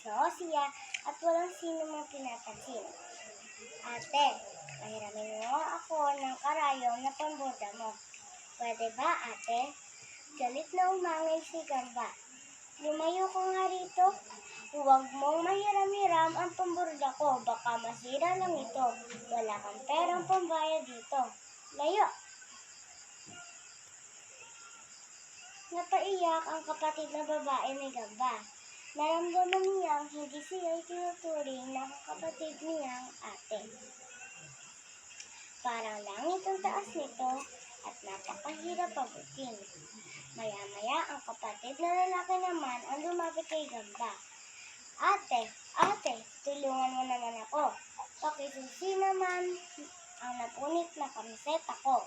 sa Osia at walang sino mang pinapansin. Ate, mahiramin mo ako ng karayom na pamboda mo. Pwede ba, ate? Galit na umangil si Gamba. Lumayo ko nga rito. Huwag mong mahiram-hiram ang pamborda ko. Baka masira lang ito. Wala kang perang pambayad dito. Layo! Napaiyak ang kapatid na babae ni Gamba. Naramdaman niyang hindi siya itinuturing ng kapatid niyang ate. Parang langit ang taas nito at napakahirap abutin. Maya-maya ang kapatid na lalaki naman ang lumapit kay Gamba. Ate, tulungan mo naman ako. Pakisusi naman ang napunit na kamiseta ko.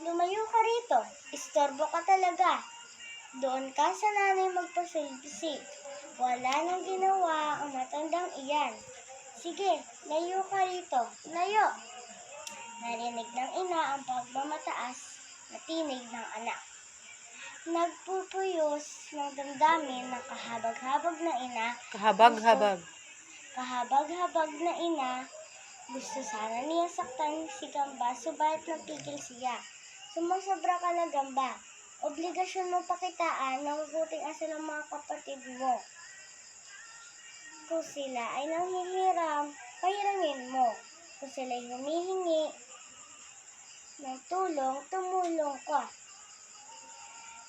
Lumayo ka rito, istorbo ka talaga. Doon ka sa nanay magpasilbisi. Wala nang ginawa ang matandang iyan. Sige, layo ka rito, layo. Narinig ng ina ang pagmamataas na tinig ng anak. Nagpupuyos ng damdamin ng kahabag-habag na ina. Kahabag-habag na ina. Gusto sana niya saktan si Gamba, subalit napigil siya. Sumasobra ka na, Gamba. Obligasyon mo pakitaan na mabuting asal ng mga kapatid mo. Kung sila ay nanghihiram, pahiramin mo. Kung sila ay humihingi ng tulong, tumulong ka.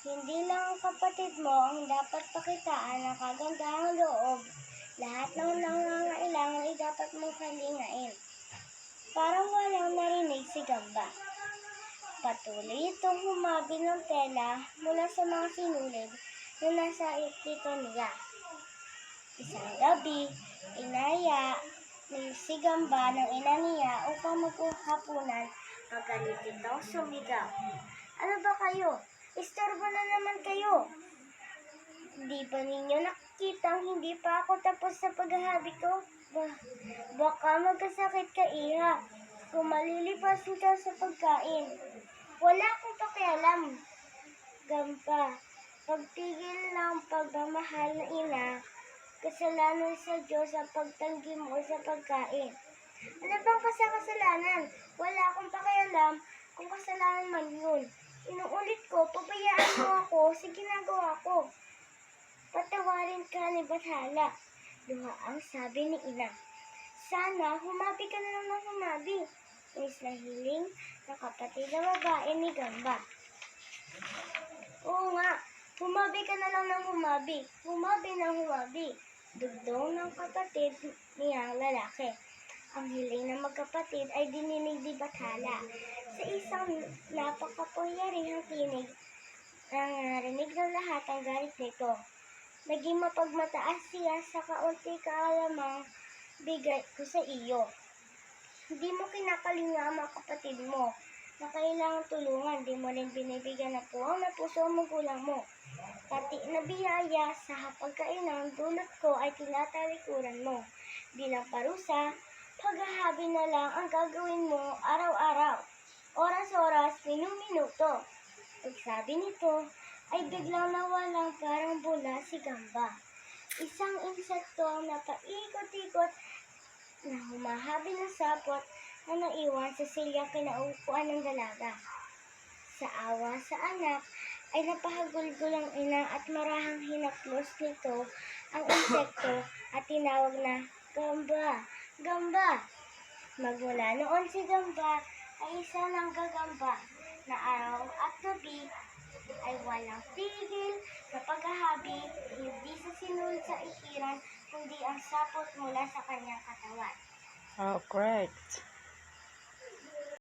Hindi lang ang kapatid mo ang dapat pakitaan ng kagandahang loob. Lahat ng nangangailangan ay dapat mong kalingain. Parang walang narinig si Gamba. Patuloy itong humabi ng tela mula sa mga sinulid na nasa dito niya. Isang gabi, inaya ni si Gamba ng ina niya upang maghapunan. Magalit itong sumigaw. Ano ba kayo? Istorbo na naman kayo. Di ba ninyo nakikita hindi pa ako tapos sa paghahabi ko? Baka magkasakit ka, iha. Kung malilipasin ka sa pagkain. Wala akong pakialam, Gamba. Pagpigil ng pagmamahal na ina, kasalanan sa Diyos ang pagtanggi mo sa pagkain. Ano bang kasalanan? Wala akong pakialam kung kasalanan man yun. Inuulit ko, pabayaan mo ako sa ginagawa ko. Patawarin ka ni Bathala. Luha ang sabi ni ina. Sana humabi ka na lang ng humabi. Is na hiling ng kapatid na babae ni Gamba. Oo nga, humabi ka na lang ng humabi. Humabi ng humabi. Dugdong ng kapatid niyang lalaki. Ang hiling ng magkapatid ay dininig ni Bathala. Sa isang napakapangyarihang tinig, narinig ng lahat ang galit nito. Naging mapagmataas siya sa kaunti kaalamang bigay ko sa iyo. Hindi mo kinakalinga ang mga kapatid mo na kailangan tulungan. Di mo rin binibigyan ng puwang na puso ang magulang mo. Pati na biyaya sa hapagkainang dulot ko ay tinatalikuran mo. Bilang parusa, paghahabi na lang ang gagawin mo araw-araw. Oras-oras, minuminuto. Pagsabi nito, ay biglang nawalang parang bula si Gamba. Isang insekto ang napaikot-ikot na humahabi ng sapot na naiwan sa silyang kinaupuan ng dalaga. Sa awa sa anak, ay napahagulgol ang ina at marahang hinaplos nito ang insekto at tinawag na Gamba, Gamba. Magmula noon si Gamba ay isa ng gagamba na araw at gabi ay walang tigil sa paghahabi, hindi sa sinulid sa ikiran, kundi ang sapot mula sa kanyang katawan. Oh, correct.